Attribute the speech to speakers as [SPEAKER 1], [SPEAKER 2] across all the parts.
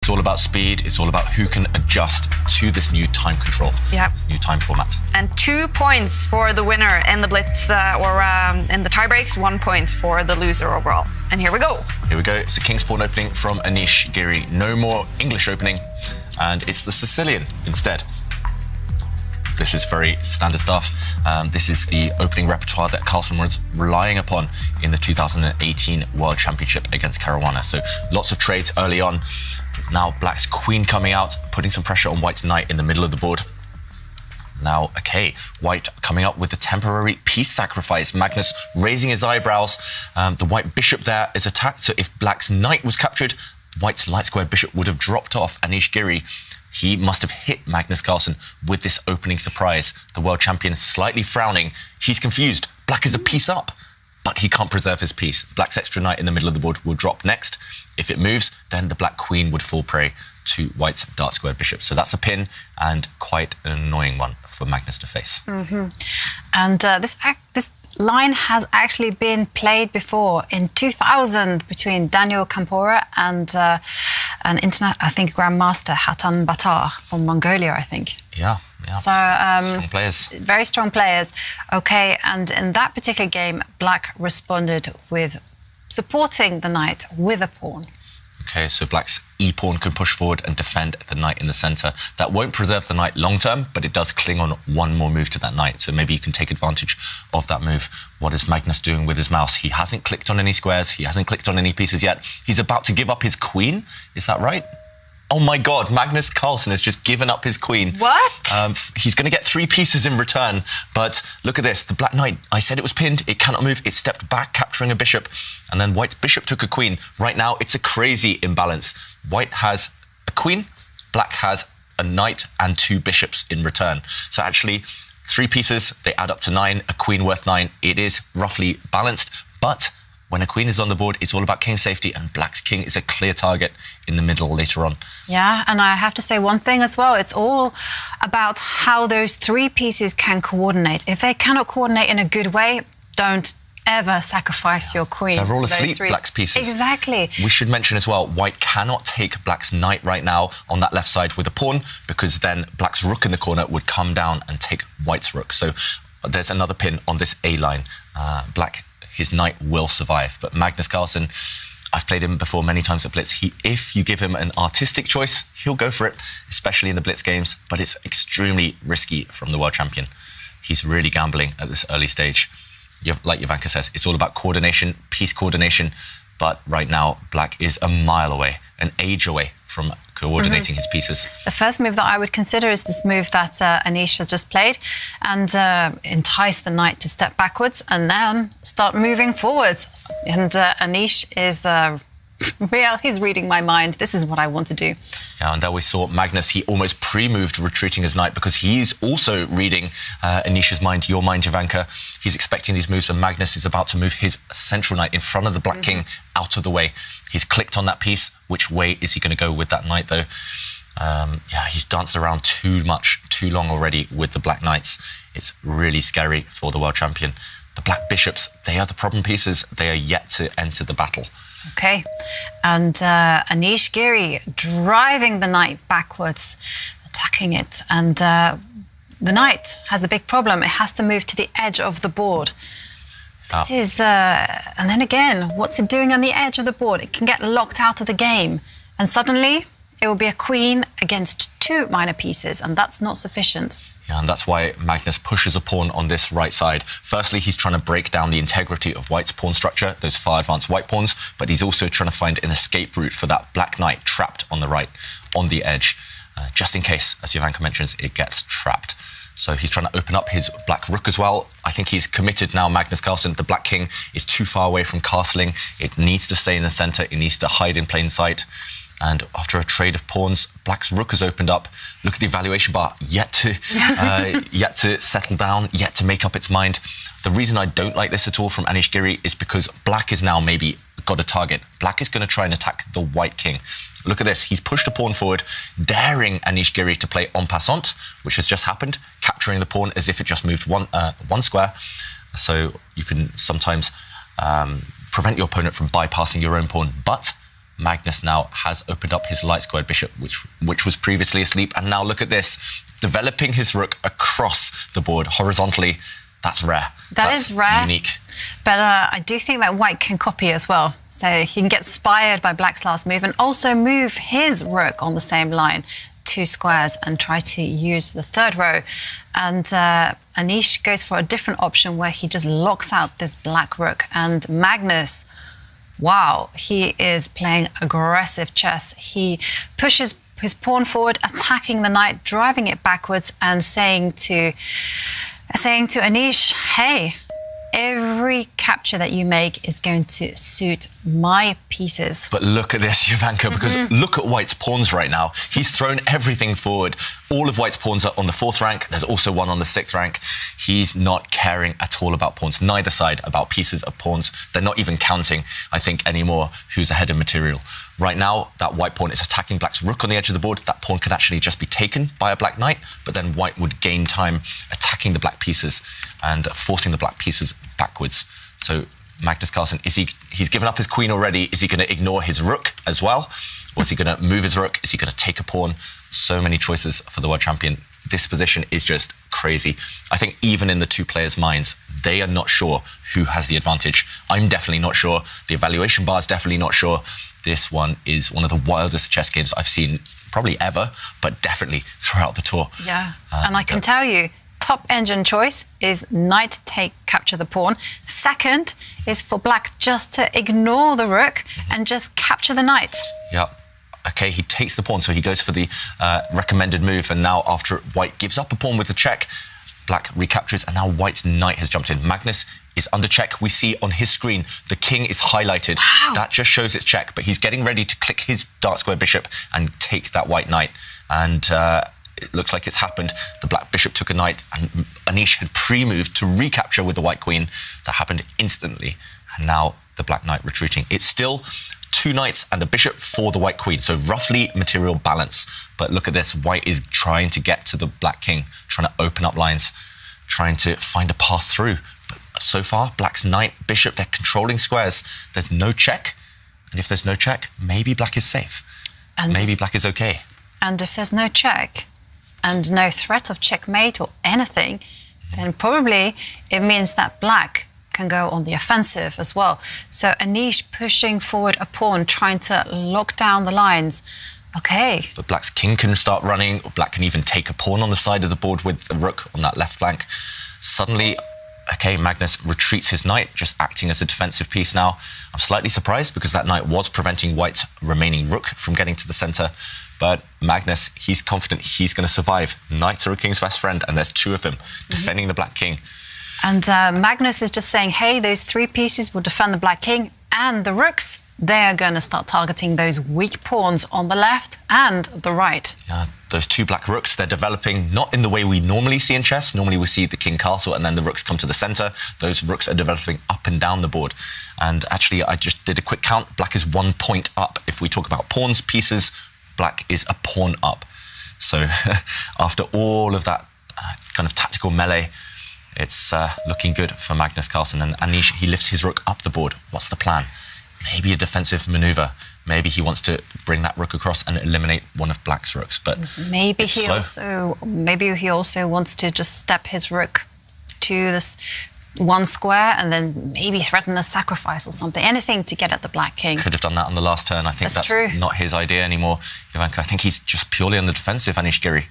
[SPEAKER 1] It's all about speed. It's all about who can adjust to this new time control, this new time format.
[SPEAKER 2] And 2 points for the winner in the blitz or in the tiebreaks, 1 point for the loser overall. And here we go.
[SPEAKER 1] Here we go. It's a King's Pawn opening from Anish Giri. No more English opening, and it's the Sicilian instead. This is very standard stuff. This is the opening repertoire that Carlsen was relying upon in the 2018 World Championship against Caruana. So lots of trades early on. Now Black's Queen coming out, putting some pressure on White's Knight in the middle of the board. Now, okay, White coming up with a temporary piece sacrifice. Magnus raising his eyebrows. The White Bishop there is attacked. So if Black's Knight was captured, White's light square Bishop would have dropped off. Anish Giri, he must have hit Magnus Carlsen with this opening surprise. The world champion slightly frowning. He's confused. Black is a piece up, but he can't preserve his piece. Black's extra knight in the middle of the board will drop next. If it moves, then the Black Queen would fall prey to White's dark square Bishop. So that's a pin, and quite an annoying one for Magnus to face.
[SPEAKER 2] And this line has actually been played before in 2000 between Daniel Campora and an internet, I think, Grandmaster Hatan Batar from Mongolia, I think.
[SPEAKER 1] Yeah.
[SPEAKER 2] So
[SPEAKER 1] strong players.
[SPEAKER 2] Very strong players. Okay, and in that particular game, Black responded with supporting the knight with a pawn.
[SPEAKER 1] Okay, so Black's e-pawn can push forward and defend the knight in the centre. That won't preserve the knight long term, but it does cling on one more move to that knight. So maybe you can take advantage of that move. What is Magnus doing with his mouse? He hasn't clicked on any squares. He hasn't clicked on any pieces yet. He's about to give up his queen. Is that right? Oh my God, Magnus Carlsen has just given up his queen.
[SPEAKER 2] What?
[SPEAKER 1] He's going to get 3 pieces in return. But look at this. The Black Knight, I said it was pinned. It cannot move. It stepped back, capturing a bishop. And then White's bishop took a queen. Right now, it's a crazy imbalance. White has a queen. Black has a knight and 2 bishops in return. So actually, 3 pieces, they add up to 9. A queen worth 9. It is roughly balanced. But when a queen is on the board, it's all about king safety, and Black's king is a clear target in the middle later on.
[SPEAKER 2] Yeah, and I have to say one thing as well. It's all about how those 3 pieces can coordinate. If they cannot coordinate in a good way, don't ever sacrifice your queen.
[SPEAKER 1] They're all asleep, Black's pieces.
[SPEAKER 2] Exactly.
[SPEAKER 1] We should mention as well, White cannot take Black's knight right now on that left side with a pawn, because then Black's rook in the corner would come down and take White's rook. So there's another pin on this A line. Black, his knight will survive. But Magnus Carlsen, I've played him before many times at Blitz. If you give him an artistic choice, he'll go for it, especially in the Blitz games. But it's extremely risky from the world champion. He's really gambling at this early stage. Like Jovanka says, it's all about coordination, piece coordination. But right now, Black is a mile away, an age away from coordinating his pieces.
[SPEAKER 2] The first move that I would consider is this move that Anish has just played, and entice the knight to step backwards and then start moving forwards. And Anish is he's reading my mind. This is what I want to do.
[SPEAKER 1] Yeah, and there we saw Magnus, he almost pre-moved retreating his knight because he's also reading Anish's mind, your mind, Jovanka. He's expecting these moves, and Magnus is about to move his central knight in front of the Black King out of the way. He's clicked on that piece. Which way is he going to go with that knight, though? Yeah, he's danced around too long already with the Black Knights. It's really scary for the world champion. The Black Bishops, they are the problem pieces. They are yet to enter the battle.
[SPEAKER 2] Okay, and Anish Giri driving the knight backwards, attacking it, and the knight has a big problem. It has to move to the edge of the board. This is, and then again, what's it doing on the edge of the board? It can get locked out of the game, and suddenly it will be a queen against 2 minor pieces, and that's not sufficient.
[SPEAKER 1] Yeah, and that's why Magnus pushes a pawn on this right side. Firstly, he's trying to break down the integrity of White's pawn structure, those far advanced White pawns, but he's also trying to find an escape route for that Black Knight trapped on the right, on the edge, just in case, as Jovanka mentions, it gets trapped. So he's trying to open up his Black Rook as well. I think he's committed now, Magnus Carlsen. The Black King is too far away from castling. It needs to stay in the centre. It needs to hide in plain sight. And after a trade of pawns, Black's Rook has opened up. Look at the evaluation bar, yet to settle down, yet to make up its mind. The reason I don't like this at all from Anish Giri is because Black is now maybe got a target. Black is going to try and attack the White King. Look at this. He's pushed a pawn forward, daring Anish Giri to play en passant, which has just happened, capturing the pawn as if it just moved one square. So you can sometimes prevent your opponent from bypassing your own pawn. But Magnus now has opened up his light squared bishop, which was previously asleep. And now look at this, developing his rook across the board horizontally. That's rare.
[SPEAKER 2] That's rare.
[SPEAKER 1] Unique.
[SPEAKER 2] But I do think that white can copy as well. So he can get inspired by black's last move and also move his rook on the same line, 2 squares, and try to use the third row. And Anish goes for a different option where he just locks out this black rook. And Magnus, wow, he is playing aggressive chess. He pushes his pawn forward, attacking the knight, driving it backwards, and saying to Anish, hey, every capture that you make is going to suit my pieces. But
[SPEAKER 1] look at this, Jovanka, because look at White's pawns right now. He's thrown everything forward. All of White's pawns are on the 4th rank. There's also one on the 6th rank. He's not caring at all about pawns, neither side about pieces of pawns. They're not even counting, I think, anymore who's ahead in material. Right now, that white pawn is attacking black's rook on the edge of the board. That pawn can actually just be taken by a black knight, but then white would gain time attacking the black pieces and forcing the black pieces backwards. So Magnus Carlsen, he's given up his queen already. Is he going to ignore his rook as well? Or is he going to move his rook? Is he going to take a pawn? So many choices for the world champion. This position is just crazy. I think even in the 2 players' minds, they are not sure who has the advantage. I'm definitely not sure. The evaluation bar is definitely not sure. This one is one of the wildest chess games I've seen probably ever, but definitely throughout the tour.
[SPEAKER 2] Yeah, and I can tell you, top engine choice is knight take, capture the pawn. Second is for black just to ignore the rook and just capture the knight.
[SPEAKER 1] Yeah. Okay, he takes the pawn, so he goes for the recommended move, and now after white gives up a pawn with the check, black recaptures, and now white's knight has jumped in. Magnus is under check. We see on his screen the king is highlighted.
[SPEAKER 2] Wow.
[SPEAKER 1] That just shows it's check, but he's getting ready to click his dark square bishop and take that white knight. And it looks like it's happened. The black bishop took a knight, and Anish had pre-moved to recapture with the white queen. That happened instantly, and now the black knight retreating. It's still 2 knights and a bishop for the white queen, so roughly material balance. But look at this, white is trying to get to the black king, trying to open up lines, trying to find a path through. But so far, black's knight, bishop, they're controlling squares. There's no check, and if there's no check, maybe black is safe. And maybe black is okay.
[SPEAKER 2] And if there's no check and no threat of checkmate or anything, then probably it means that black can go on the offensive as well. So Anish pushing forward a pawn, trying to lock down the lines. Okay.
[SPEAKER 1] But black's king can start running, or black can even take a pawn on the side of the board with the rook on that left flank. Suddenly, okay, Magnus retreats his knight, just acting as a defensive piece now. I'm slightly surprised because that knight was preventing white's remaining rook from getting to the centre. But Magnus, he's confident he's going to survive. Knights are a king's best friend, and there's 2 of them defending the black king.
[SPEAKER 2] And Magnus is just saying, hey, those 3 pieces will defend the black king, and the rooks, they're going to start targeting those weak pawns on the left and the right.
[SPEAKER 1] Yeah, those 2 black rooks, they're developing not in the way we normally see in chess. Normally we see the king castle and then the rooks come to the centre. Those rooks are developing up and down the board. And actually, I just did a quick count. Black is 1 point up. If we talk about pawns, pieces, black is a pawn up. So after all of that kind of tactical melee, it's looking good for Magnus Carlsen. And Anish, he lifts his rook up the board. What's the plan? Maybe a defensive manoeuvre. Maybe he wants to bring that rook across and eliminate one of black's rooks. But
[SPEAKER 2] maybe he also wants to just step his rook to this 1 square and then maybe threaten a sacrifice or something. Anything to get at the black king.
[SPEAKER 1] Could have done that on the last turn. I think that's not his idea anymore, Jovanka. I think he's just purely on the defensive, Anish Giri.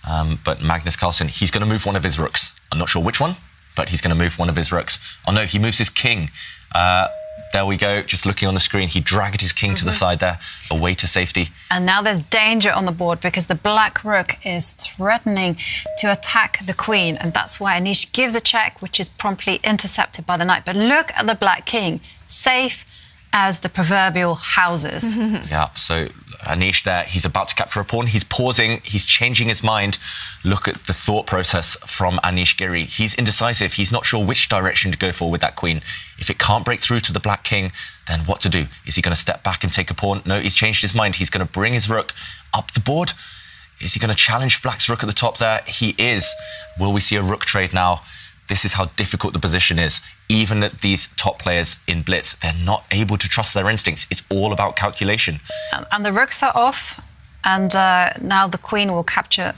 [SPEAKER 1] But Magnus Carlsen, he's going to move one of his rooks. I'm not sure which one, but he's going to move one of his rooks. Oh no, he moves his king. There we go, just looking on the screen. He dragged his king to the side there, away to safety.
[SPEAKER 2] And now there's danger on the board because the black rook is threatening to attack the queen. And that's why Anish gives a check, which is promptly intercepted by the knight. But look at the black king, safe as the proverbial houses.
[SPEAKER 1] Yeah, so Anish there, he's about to capture a pawn. He's pausing, he's changing his mind. Look at the thought process from Anish Giri. He's indecisive. He's not sure which direction to go for with that queen. If it can't break through to the black king, then what to do? Is he going to step back and take a pawn? No, he's changed his mind. He's going to bring his rook up the board. Is he going to challenge black's rook at the top there? He is. Will we see a rook trade now? This is how difficult the position is. Even at these top players in blitz, they're not able to trust their instincts. It's all about calculation.
[SPEAKER 2] And the rooks are off, and now the queen will capture...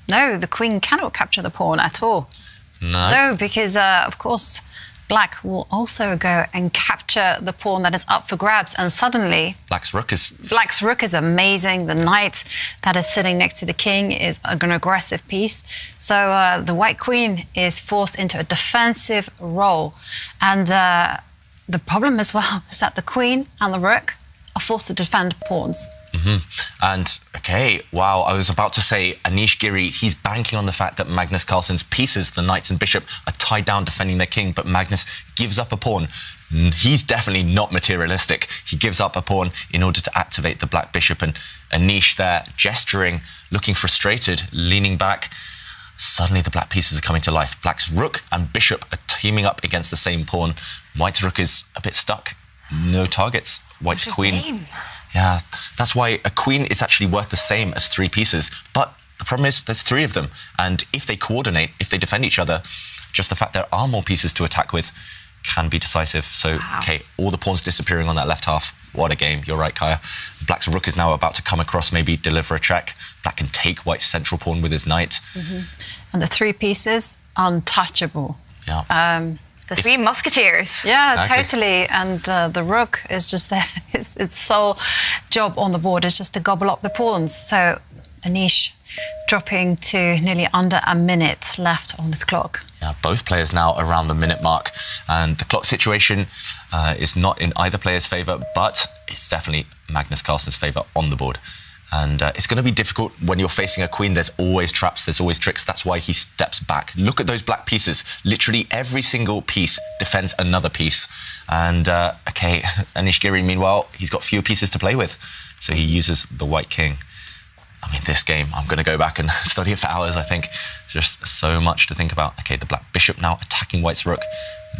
[SPEAKER 2] No, the queen cannot capture the pawn at all. No, because, of course, black will also go and capture the pawn that is up for grabs, and suddenly... Black's rook is amazing. The knight that is sitting next to the king is an aggressive piece. So the white queen is forced into a defensive role. And the problem as well is that the queen and the rook are forced to defend pawns.
[SPEAKER 1] And, okay, wow, I was about to say Anish Giri, he's banking on the fact that Magnus Carlsen's pieces, the knights and bishop, are tied down defending their king, but Magnus gives up a pawn. He's definitely not materialistic. He gives up a pawn in order to activate the black bishop, and Anish there gesturing, looking frustrated, leaning back. Suddenly the black pieces are coming to life. Black's rook and bishop are teaming up against the same pawn. White's rook is a bit stuck. No targets. White's queen... Yeah, that's why a queen is actually worth the same as 3 pieces. But the problem is there's 3 of them. And if they coordinate, if they defend each other, just the fact there are more pieces to attack with can be decisive. So, okay, all the pawns disappearing on that left half. What a game. You're right, Kaya. Black's rook is now about to come across, maybe deliver a check. Black can take white's central pawn with his knight.
[SPEAKER 2] And the 3 pieces, untouchable.
[SPEAKER 1] Yeah.
[SPEAKER 3] The 3 musketeers.
[SPEAKER 2] Yeah, exactly. Totally. And the rook is just there. Its sole job on the board is just to gobble up the pawns. So Anish dropping to nearly under a minute left on his clock.
[SPEAKER 1] Yeah, both players now around the minute mark. And the clock situation is not in either player's favour, but it's definitely Magnus Carlsen's favour on the board. And it's going to be difficult when you're facing a queen. There's always traps, there's always tricks. That's why he steps back. Look at those black pieces. Literally every single piece defends another piece. And, okay, Anish Giri, meanwhile, he's got fewer pieces to play with. So he uses the white king. I mean, this game, I'm going to go back and study it for hours, I think. Just so much to think about. Okay, the black bishop now attacking white's rook,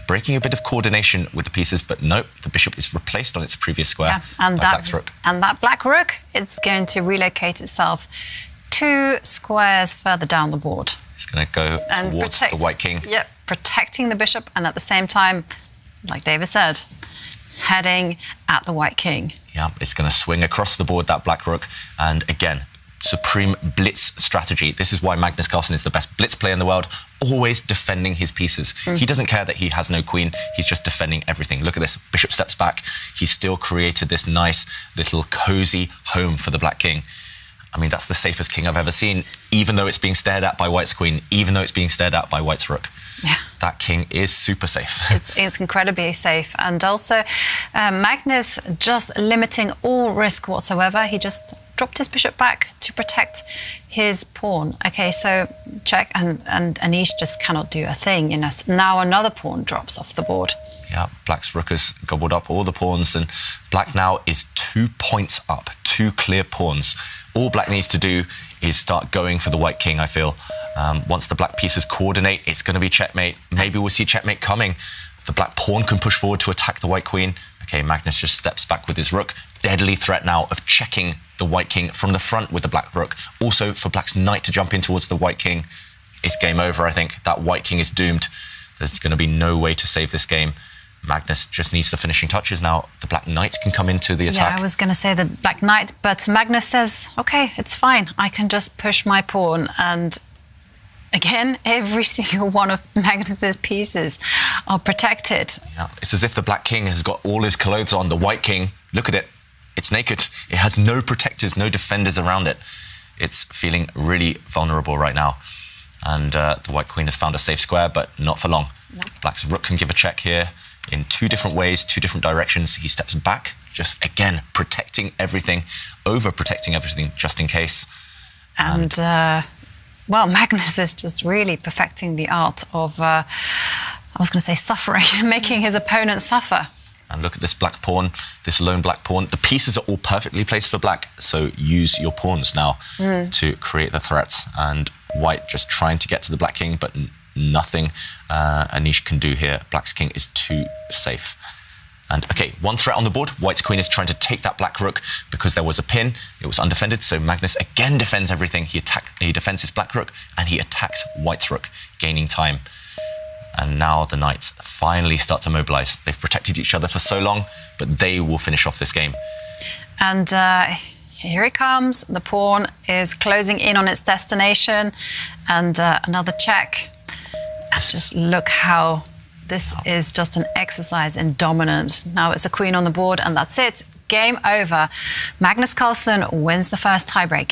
[SPEAKER 1] breaking a bit of coordination with the pieces, but nope, the bishop is replaced on its previous square by black's rook.
[SPEAKER 2] And that black rook, it's going to relocate itself 2 squares further down the board.
[SPEAKER 1] It's going to go towards the white king.
[SPEAKER 2] Yep, protecting the bishop, and at the same time, like David said, heading at the white king.
[SPEAKER 1] Yeah, it's going to swing across the board, that black rook, and again, supreme blitz strategy. This is why Magnus Carlsen is the best blitz player in the world, always defending his pieces. He doesn't care that he has no queen, he's just defending everything. Look at this, bishop steps back. He's still created this nice little cozy home for the black king. I mean, that's the safest king I've ever seen, even though it's being stared at by white's queen, even though it's being stared at by white's rook. Yeah. That king is super safe.
[SPEAKER 2] It's incredibly safe. And also, Magnus just limiting all risk whatsoever. He just dropped his bishop back to protect his pawn. Okay, so check, and Anish just cannot do a thing. You know, now another pawn drops off the board.
[SPEAKER 1] Yeah, black's rook has gobbled up all the pawns, and black now is 2 points up, 2 clear pawns. All black needs to do is start going for the white king, I feel. Once the black pieces coordinate, it's going to be checkmate. Maybe we'll see checkmate coming. The black pawn can push forward to attack the white queen. Okay, Magnus just steps back with his rook. Deadly threat now of checking the white king from the front with the black rook. Also, for black's knight to jump in towards the white king, it's game over, I think. That white king is doomed. There's going to be no way to save this game. Magnus just needs the finishing touches now. The black knight can come into the attack.
[SPEAKER 2] Yeah, I was going to say the black knight, but Magnus says, OK, it's fine. I can just push my pawn. And again, every single one of Magnus's pieces are protected.
[SPEAKER 1] Yeah, it's as if the black king has got all his clothes on. The white king, look at it. It's naked. It has no protectors, no defenders around it. It's feeling really vulnerable right now. And the white queen has found a safe square, but not for long. No. Black's rook can give a check here in 2 different ways, 2 different directions. He steps back, just again, protecting everything, over-protecting everything, just in case.
[SPEAKER 2] And well, Magnus is just really perfecting the art of, I was going to say suffering, making his opponent suffer.
[SPEAKER 1] And look at this black pawn, this lone black pawn. The pieces are all perfectly placed for black, so use your pawns now to create the threats. And white just trying to get to the black king, but nothing Anish can do here. Black's king is too safe. And okay, 1 threat on the board. White's queen is trying to take that black rook because there was a pin. It was undefended, so Magnus again defends everything. He defends his black rook and he attacks white's rook, gaining time. And now the knights finally start to mobilize. They've protected each other for so long, but they will finish off this game.
[SPEAKER 2] And here it comes. The pawn is closing in on its destination. And another check. And just look how this is just an exercise in dominance. Now it's a queen on the board, and that's it. Game over. Magnus Carlsen wins the first tiebreak.